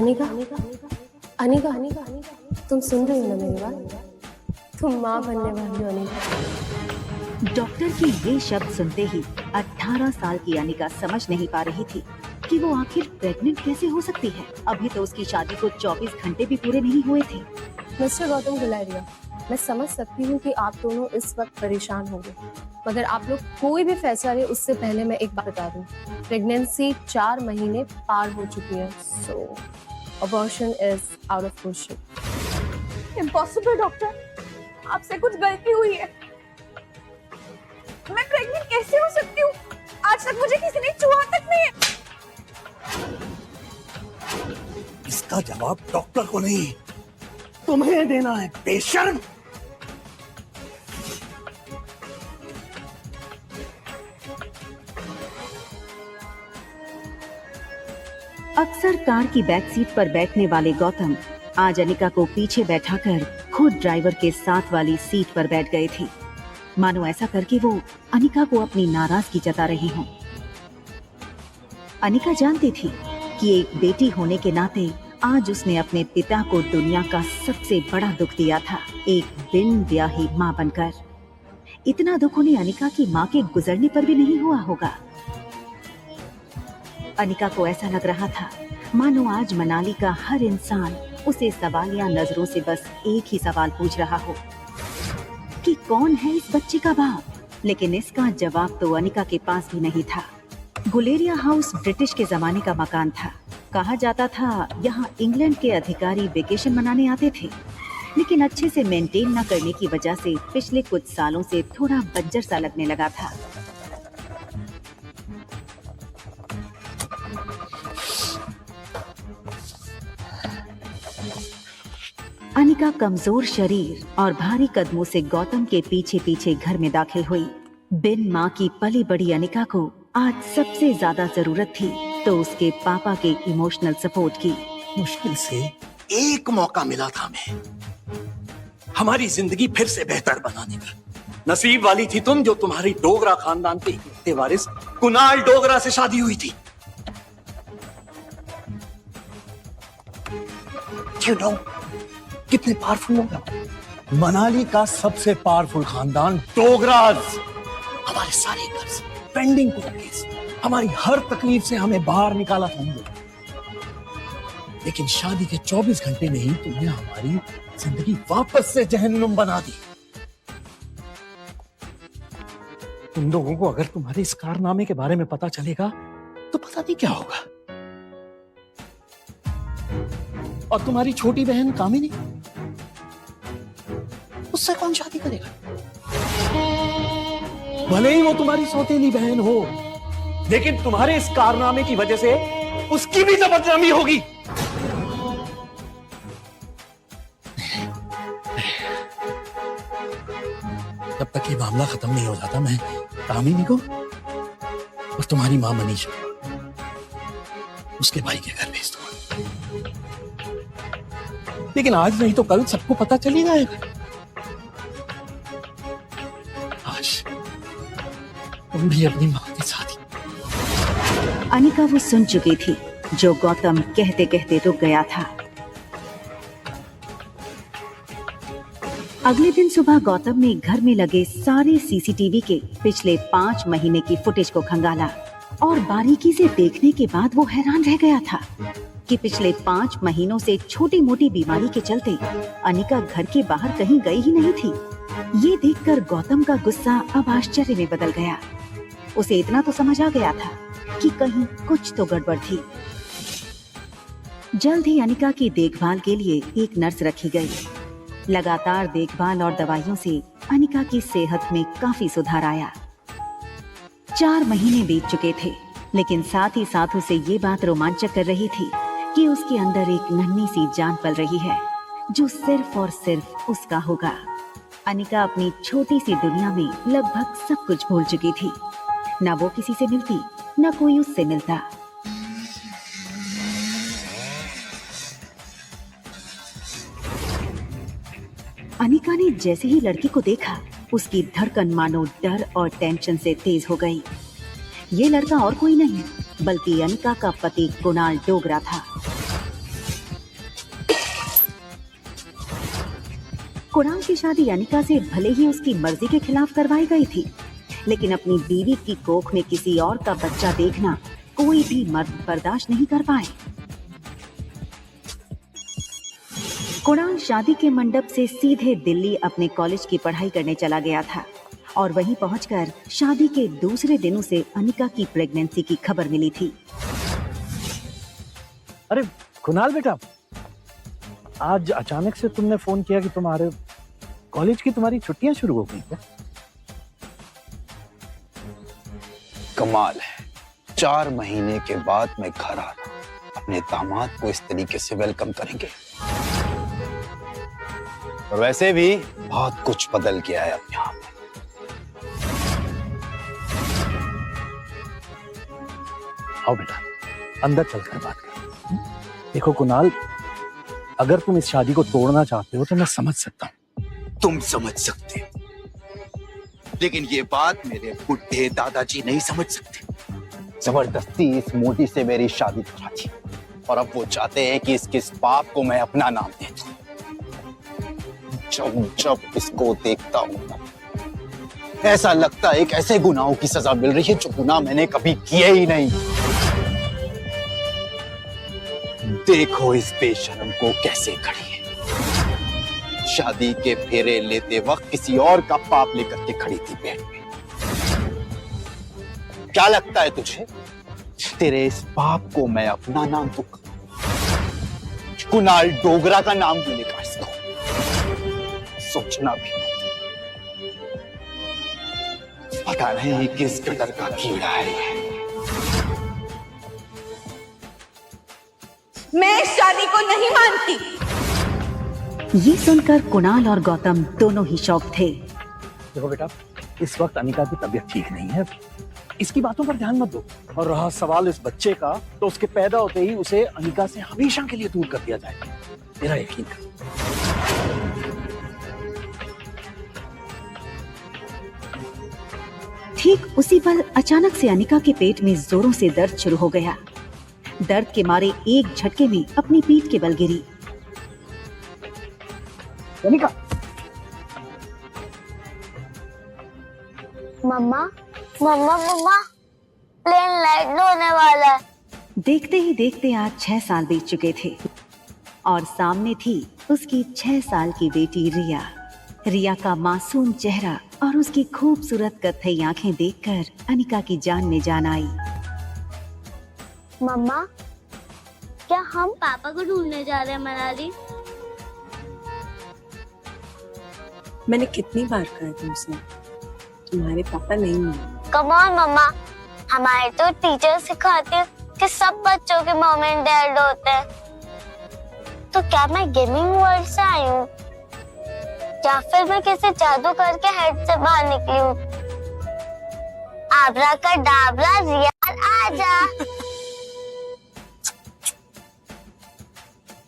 अनिका, अनिका, अनिका, तुम सुन रही हो ना मेरी बात? तुम माँ बनने वाली हो अनिका। डॉक्टर के ये शब्द सुनते ही 18 साल की अनिका समझ नहीं पा रही थी कि वो आखिर प्रेग्नेंट कैसे हो सकती है। अभी तो उसकी शादी को 24 घंटे भी पूरे नहीं हुए थे। मिस्टर गौतम गुलेरिया, मैं समझ सकती हूँ कि आप दोनों इस वक्त परेशान होंगे, मगर आप लोग कोई भी फैसला लें उससे पहले मैं एक बात बता दूं, प्रेगनेंसी 4 महीने पार हो चुकी है, so abortion is out of question. Impossible doctor, आपसे कुछ गलती हुई है। मैं प्रेग्नेंट कैसे हो सकती हूँ? आज तक मुझे किसी ने छुआ तक नहीं है। इसका जवाब डॉक्टर को नहीं, तुम्हें देना है, बेशर्म। अक्सर कार की बैक सीट पर बैठने वाले गौतम आज अनिका को पीछे बैठाकर खुद ड्राइवर के साथ वाली सीट पर बैठ गए थे, मानो ऐसा करके वो अनिका को अपनी नाराजगी जता रहे हों। अनिका जानती थी कि एक बेटी होने के नाते आज उसने अपने पिता को दुनिया का सबसे बड़ा दुख दिया था, एक बिन ब्याही माँ बनकर। इतना दुख उन्हें अनिका की माँ के गुजरने पर भी नहीं हुआ होगा। अनिका को ऐसा लग रहा था मानो आज मनाली का हर इंसान उसे सवालिया नजरों से बस एक ही सवाल पूछ रहा हो कि कौन है इस बच्चे का बाप। लेकिन इसका जवाब तो अनिका के पास भी नहीं था। गुलेरिया हाउस ब्रिटिश के जमाने का मकान था। कहा जाता था यहाँ इंग्लैंड के अधिकारी वेकेशन मनाने आते थे, लेकिन अच्छे से मेंटेन न करने की वजह से पिछले कुछ सालों से थोड़ा बंजर सा लगने लगा था। अनिका कमजोर शरीर और भारी कदमों से गौतम के पीछे पीछे घर में दाखिल हुई। बिन माँ की पली बड़ी अनिका को आज सबसे ज्यादा जरूरत थी तो उसके पापा के इमोशनल सपोर्ट की। मुश्किल से एक मौका मिला था हमें हमारी जिंदगी फिर से बेहतर बनाने का। नसीब वाली थी तुम जो तुम्हारी डोगरा खानदान के इकलौते वारिस कुणाल डोगरा से शादी हुई थी। You know, कितने पावरफुल लोग। मनाली का सबसे पावरफुल खानदान डोगराज। हमारे सारे कर्ज, पेंडिंग कोर्ट केस, हमारी हर तकलीफ से हमें बाहर निकाला था उन लोगों। लेकिन शादी के 24 घंटे में ही तुमने हमारी जिंदगी वापस से जहन्नुम बना दी। तुम लोगों को अगर तुम्हारे इस कारनामे के बारे में पता चलेगा तो पता नहीं क्या होगा। और तुम्हारी छोटी बहन कामिनी, उससे कौन शादी करेगा? भले ही वो तुम्हारी सौतेली बहन हो, लेकिन तुम्हारे इस कारनामे की वजह से उसकी भी तो बदनामी होगी। जब तक ये मामला खत्म नहीं हो जाता मैं कामिनी को और तुम्हारी मां मनीषा उसके भाई के घर भेज दूंगा। लेकिन आज नहीं तो कल सबको पता चल ही जाएगा। आज तुम भी अपनी मां के साथ ही। अनिका वो सुन चुकी थी जो गौतम कहते कहते रुक गया था। अगले दिन सुबह गौतम ने घर में लगे सारे सीसीटीवी के पिछले 5 महीने की फुटेज को खंगाला और बारीकी से देखने के बाद वो हैरान रह गया था कि पिछले 5 महीनों से छोटी मोटी बीमारी के चलते अनिका घर के बाहर कहीं गई ही नहीं थी। ये देखकर गौतम का गुस्सा अब आश्चर्य में बदल गया। उसे इतना तो समझ आ गया था कि कहीं कुछ तो गड़बड़ थी। जल्द ही अनिका की देखभाल के लिए एक नर्स रखी गई। लगातार देखभाल और दवाइयों से अनिका की सेहत में काफी सुधार आया। 4 महीने बीत चुके थे, लेकिन साथ ही साथ उसे ये बात रोमांचक कर रही थी कि उसके अंदर एक नन्ही सी जान पल रही है जो सिर्फ और सिर्फ उसका होगा। अनिका अपनी छोटी सी दुनिया में लगभग सब कुछ भूल चुकी थी। न वो किसी से मिलती, न कोई उससे मिलता। अनिका ने जैसे ही लड़की को देखा, उसकी धड़कन मानो डर और टेंशन से तेज हो गई। ये लड़का और कोई नहीं बल्कि अनिका का पति कुणाल डोगरा था। कुणाल की शादी अनिका से भले ही उसकी मर्जी के खिलाफ करवाई गई थी, लेकिन अपनी बीवी की कोख में किसी और का बच्चा देखना कोई भी मर्द बर्दाश्त नहीं कर पाए। कुणाल शादी के मंडप से सीधे दिल्ली अपने कॉलेज की पढ़ाई करने चला गया था और वहीं पहुंचकर शादी के दूसरे दिन उसे अनिका की प्रेगनेंसी की खबर मिली थी। अरे कुणाल बेटा, आज अचानक से तुमने फोन किया कि तुम्हारे कॉलेज की तुम्हारी छुट्टियां शुरू हो गई क्या? कमाल है, 4 महीने के बाद मैं घर आ रहा हूं। अपने दामाद को इस तरीके से वेलकम करेंगे। और वैसे भी बहुत कुछ बदल गया है अब यहाँ पे। आओ बेटा, अंदर चलकर बात करें। देखो कुणाल, अगर तुम इस शादी को तोड़ना चाहते हो तो मैं समझ सकता हूँ। तुम समझ सकते हो, लेकिन ये बात मेरे बुढ़े दादाजी नहीं समझ सकते। जबरदस्ती इस मोटी से मेरी शादी करा दी और अब वो चाहते हैं कि इसके इस पाप को मैं अपना नाम दे दूं। जब जब इसको देखता हूं ऐसा लगता है कि ऐसे गुनाहों की सजा मिल रही है जो गुनाह मैंने कभी किए ही नहीं। देखो इस बेशरम को कैसे खड़ी है। शादी के फेरे लेते वक्त किसी और का पाप लेकर के खड़ी थी पेट में। क्या लगता है तुझे तेरे इस पाप को मैं अपना नाम दूंगा? कुणाल डोगरा का नाम मिलेगा इसको। सोचना भी पता नहीं किस कदर का कीड़ा है ये। मैं इस शादी को नहीं मानती। ये सुनकर कुणाल और गौतम दोनों ही शॉक थे। देखो बेटा, इस वक्त अनिका की तबीयत ठीक नहीं है, इसकी बातों पर ध्यान मत दो। और रहा सवाल इस बच्चे का, तो उसके पैदा होते ही उसे अनिका से हमेशा के लिए दूर कर दिया जाएगा, मेरा यकीन कर। ठीक उसी पल अचानक से अनिका के पेट में जोरों से दर्द शुरू हो गया। दर्द के मारे एक झटके में अपनी पीठ के बल गिरी। अनिका, मम्मा मम्मा मम्मा, प्लेन लैंड होने वाला है। देखते ही देखते आज 6 साल बीत चुके थे और सामने थी उसकी 6 साल की बेटी रिया। रिया का मासूम चेहरा और उसकी खूबसूरत कत्थई आंखें देखकर अनिका की जान में जान आई। मम्मा, क्या हम पापा को ढूंढने जा रहे हैं मनाली? मैंने कितनी बार कहा तुमसे, तुम्हारे पापा नहीं हैं। कम ऑन मम्मा, हमारे तो टीचर सिखाते हैं कि सब बच्चों के मॉम एंड डैड होते हैं। तो क्या मैं गेमिंग वर्ल्ड से आई हूँ या फिर मैं किसी जादू करके हेड से बाहर निकली हूँ? आबरा का डाबरा, रिया आजा।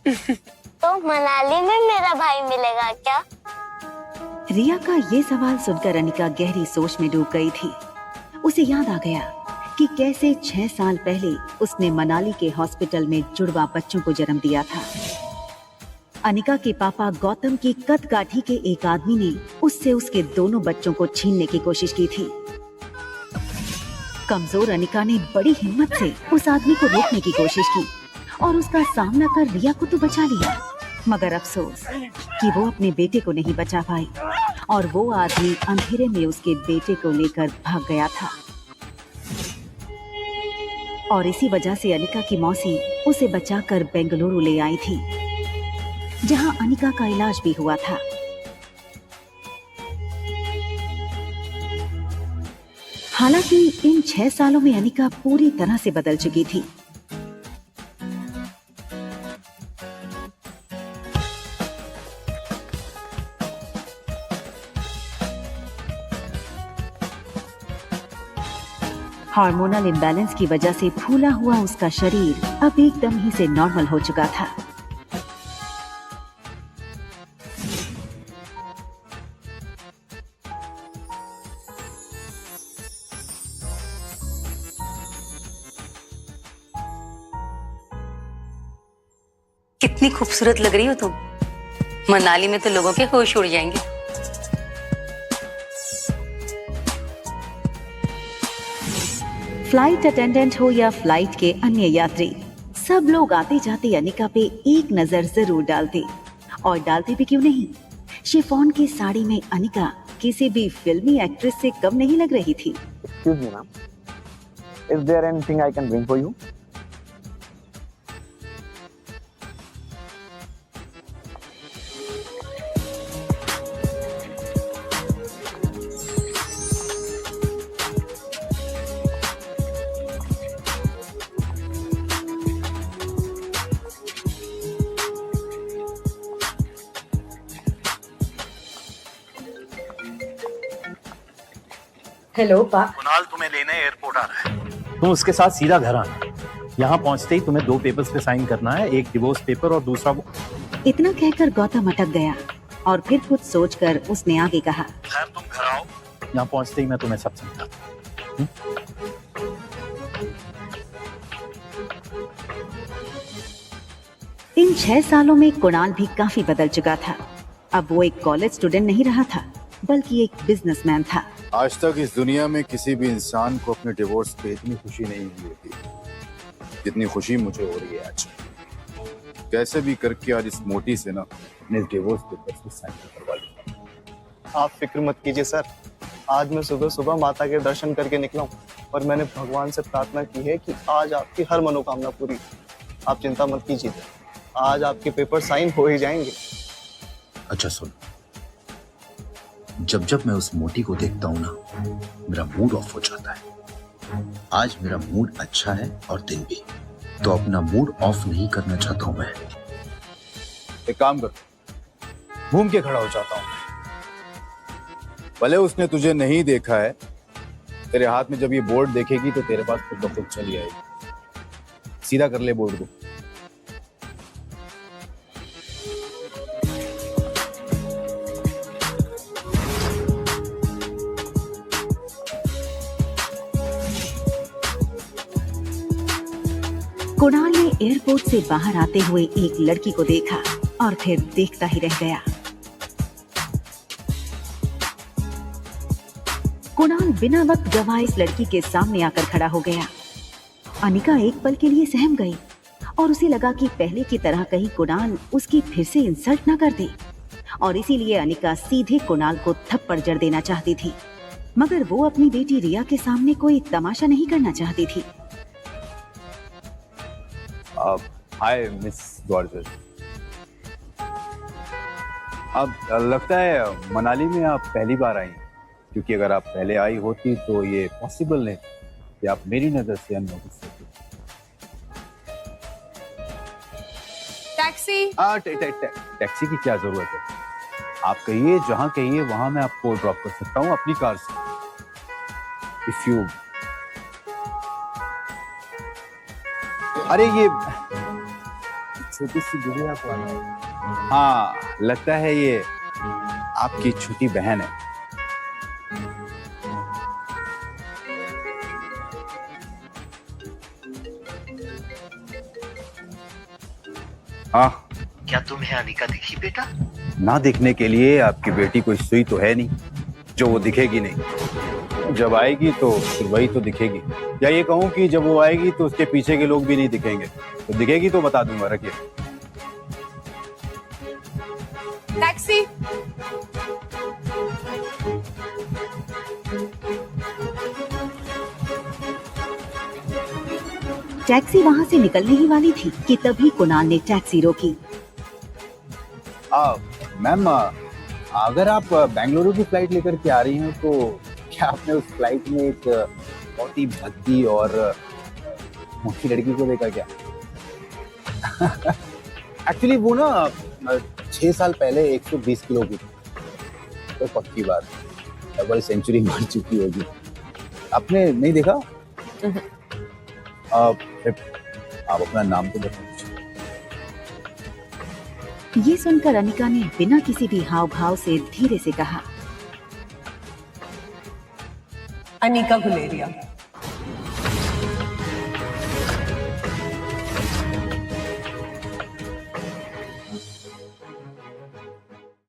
तो मनाली में मेरा भाई मिलेगा क्या? रिया का ये सवाल सुनकर अनिका गहरी सोच में डूब गई थी। उसे याद आ गया कि कैसे 6 साल पहले उसने मनाली के हॉस्पिटल में जुड़वा बच्चों को जन्म दिया था। अनिका के पापा गौतम की कदकाठी के एक आदमी ने उससे उसके दोनों बच्चों को छीनने की कोशिश की थी। कमजोर अनिका ने बड़ी हिम्मत से उस आदमी को रोकने की कोशिश की और उसका सामना कर रिया को तो बचा लिया, मगर अफसोस कि वो अपने बेटे को नहीं बचा पाई और वो आदमी अंधेरे में उसके बेटे को लेकर भाग गया था। और इसी वजह से अनिका की मौसी उसे बचाकर बेंगलुरु ले आई थी, जहां अनिका का इलाज भी हुआ था। हालांकि इन 6 सालों में अनिका पूरी तरह से बदल चुकी थी। हार्मोनल इम्बैलेंस की वजह से फूला हुआ उसका शरीर अब एकदम ही से नॉर्मल हो चुका था। कितनी खूबसूरत लग रही हो तुम। मनाली में तो लोगों के होश उड़ जाएंगे। फ्लाइट अटेंडेंट हो या फ्लाइट के अन्य यात्री, सब लोग आते जाते अनिका पे एक नजर जरूर डालते। और डालते भी क्यों नहीं, शिफॉन की साड़ी में अनिका किसी भी फिल्मी एक्ट्रेस से कम नहीं लग रही थी। Excuse me, ma'am. Is there anything I can bring for you? Hello पा। कुणाल तुम्हें लेने एयरपोर्ट आ रहा है। तुम उसके साथ सीधा घर आना। यहाँ पहुँचते ही तुम्हें 2 पेपर्स पे साइन करना है, एक डिवोर्स पेपर और दूसरा वो। इतना कहकर गौतम अटक गया और फिर कुछ सोचकर उसने आगे कहा, खैर तुम घर आओ, यहाँ पहुँचते ही मैं तुम्हें सब समझाता हूँ। इन 6 सालों में कुणाल भी काफी बदल चुका था। अब वो एक कॉलेज स्टूडेंट नहीं रहा था, बल्कि एक बिजनेसमैन था। आज तक इस दुनिया में किसी भी इंसान को अपने डिवोर्स पे इतनी खुशी नहीं हुई होती जितनी खुशी मुझे हो रही है आज। कैसे भी करके आज इस मोटी से ना अपने डिवोर्स पेपर पे साइन करवा लूंगा। आप फिक्र मत कीजिए सर, आज मैं सुबह सुबह माता के दर्शन करके निकला हूँ और मैंने भगवान से प्रार्थना की है कि आज आपकी हर मनोकामना पूरी। आप चिंता मत कीजिए, आज आपके पेपर साइन हो ही जाएंगे। अच्छा सुन, जब जब मैं उस मोटी को देखता हूँ ना, मेरा मूड ऑफ हो जाता है। आज मेरा मूड अच्छा है और दिन भी, तो अपना मूड ऑफ नहीं करना चाहता हूँ मैं। एक काम कर, घूम के खड़ा हो जाता हूँ। भले उसने तुझे नहीं देखा है, तेरे हाथ में जब ये बोर्ड देखेगी तो तेरे पास खुद ब खुद चली आएगी। सीधा कर ले बोर्ड को। कुणाल ने एयरपोर्ट से बाहर आते हुए एक लड़की को देखा और फिर देखता ही रह गया। कुणाल बिना वक्त गवाए इस लड़की के सामने आकर खड़ा हो गया। अनिका एक पल के लिए सहम गई और उसे लगा कि पहले की तरह कहीं कुणाल उसकी फिर से इंसल्ट ना कर दे, और इसीलिए अनिका सीधे कुणाल को थप्पड़ जड़ देना चाहती थी, मगर वो अपनी बेटी रिया के सामने कोई तमाशा नहीं करना चाहती थी। Hi miss gorgeous. अब लगता है मनाली में आप पहली बार आई, क्योंकि अगर आप पहले आई होती तो ये पॉसिबल नहीं कि आप मेरी नजर से अननोटिस होती। टैक्सी। टैक्सी की क्या जरूरत है? आप कहिए, जहाँ कहिए वहां मैं आपको ड्रॉप कर सकता हूँ अपनी कार से। इफ यू, अरे ये छोटी सी गुड़िया कौन है? हाँ, लगता है ये आपकी छोटी बहन है। हाँ, क्या तुम्हें अनिका दिखी बेटा? ना दिखने के लिए आपकी बेटी कोई सुई तो है नहीं जो वो दिखेगी नहीं। जब आएगी तो फिर वही तो दिखेगी, या ये कहूँ कि जब वो आएगी तो उसके पीछे के लोग भी नहीं दिखेंगे। तो दिखेगी तो बता दूंगा, रखिए। टैक्सी। टैक्सी वहां से निकलने ही वाली थी कि तभी कुणाल ने टैक्सी रोकी। मैम, अगर आप बेंगलुरु की फ्लाइट लेकर के आ रही हैं तो क्या आपने उस फ्लाइट में एक बहुत ही भद्दी और मोटी लड़की को देखा क्या? एक्चुअली वो ना 6 साल पहले 120 किलो की थी, तो पक्की बात डबल सेंचुरी मार चुकी होगी। आपने नहीं देखा? आप अपना नाम तो बता दीजिए। ये सुनकर अनिका ने बिना किसी भी हाव भाव से धीरे से कहा, अनिका गुलेरिया।